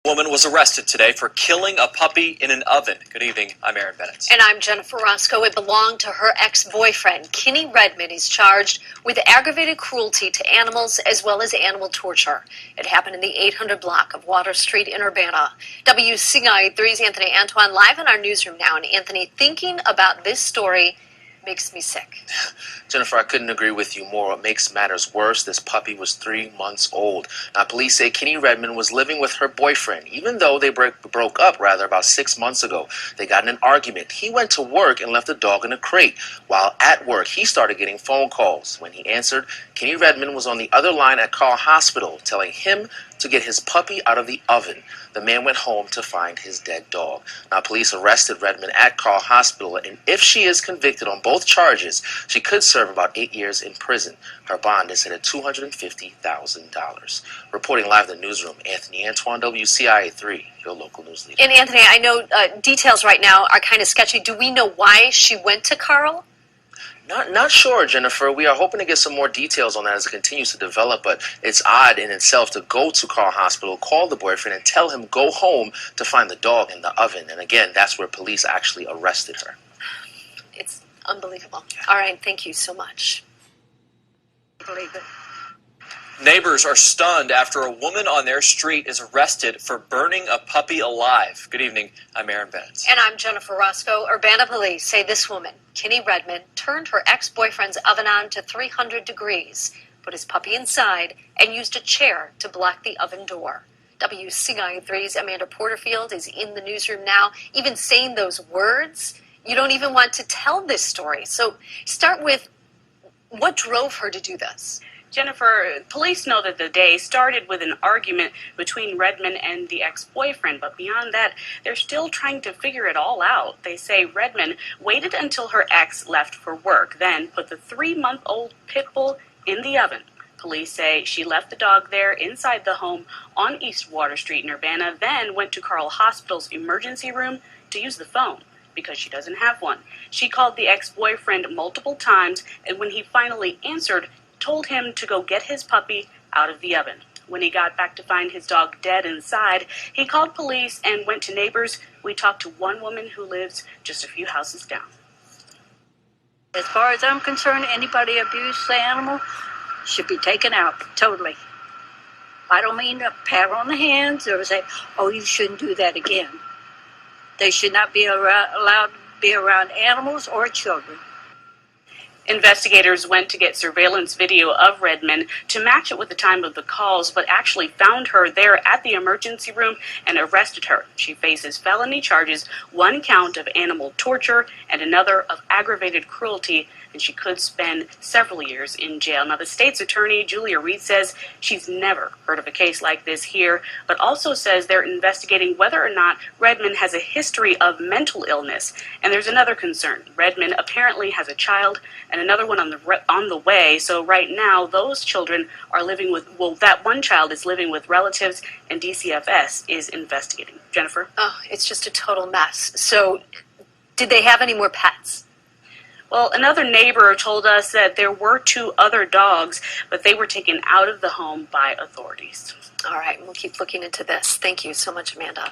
A woman was arrested today for killing a puppy in an oven. Good evening. I'm Aaron Bennett. And I'm Jennifer Roscoe. It belonged to her ex-boyfriend. Kenny Redmond is charged with aggravated cruelty to animals as well as animal torture. It happened in the 800 block of Water Street in Urbana. WCI3's Anthony Antoine live in our newsroom now. And Anthony, thinking about this story makes me sick. Jennifer, I couldn't agree with you more. What makes matters worse, this puppy was 3 months old. Now, police say Kenny Redmond was living with her boyfriend, even though they broke up about 6 months ago. They got in an argument. He went to work and left the dog in a crate. While at work, he started getting phone calls. When he answered, Kenny Redmond was on the other line at Carl Hospital, telling him to get his puppy out of the oven. The man went home to find his dead dog. Now, police arrested Redmond at Carl Hospital, and if she is convicted on both charges, she could serve about 8 years in prison. Her bond is set at $250,000. Reporting live in the newsroom, Anthony Antoine, WCIA3, your local news leader. And Anthony, I know details right now are kind of sketchy. Do we know why she went to Carl? Not sure, Jennifer. We are hoping to get some more details on that as it continues to develop, but it's odd in itself to go to Carl Hospital, call the boyfriend, and tell him go home to find the dog in the oven. And again, that's where police actually arrested her. It's unbelievable. All right, thank you so much. Believe it. Neighbors are stunned after a woman on their street is arrested for burning a puppy alive. Good evening. I'm Aaron Bennett. And I'm Jennifer Roscoe. Urbana police say this woman, Kenny Redmond, turned her ex-boyfriend's oven on to 300 degrees, put his puppy inside, and used a chair to block the oven door. WCI3's Amanda Porterfield is in the newsroom now. Even saying those words, you don't even want to tell this story. So start with what drove her to do this. Jennifer, police know that the day started with an argument between Redmond and the ex-boyfriend, but beyond that, they're still trying to figure it all out. They say Redmond waited until her ex left for work, then put the 3-month-old pit bull in the oven. Police say she left the dog there inside the home on East Water Street in Urbana, then went to Carl Hospital's emergency room to use the phone because she doesn't have one. She called the ex-boyfriend multiple times, and when he finally answered, told him to go get his puppy out of the oven. When he got back to find his dog dead inside, he called police and went to neighbors. We talked to one woman who lives just a few houses down. As far as I'm concerned, anybody abuse the animal should be taken out totally. I don't mean a pat on the hands or say, oh, you shouldn't do that again. They should not be allowed to be around animals or children. Investigators went to get surveillance video of Redmond to match it with the time of the calls, but actually found her there at the emergency room and arrested her. She faces felony charges, 1 count of animal torture and another of aggravated cruelty, and she could spend several years in jail. Now, the state's attorney, Julia Reed, says she's never heard of a case like this here, but also says they're investigating whether or not Redmond has a history of mental illness. And there's another concern. Redmond apparently has a child and another one on the way. So right now, those children are living with, well, that one child is living with relatives, and DCFS is investigating. Jennifer? Oh, it's just a total mess. So did they have any more pets? Well, another neighbor told us that there were 2 other dogs, but they were taken out of the home by authorities. All right, we'll keep looking into this. Thank you so much, Amanda.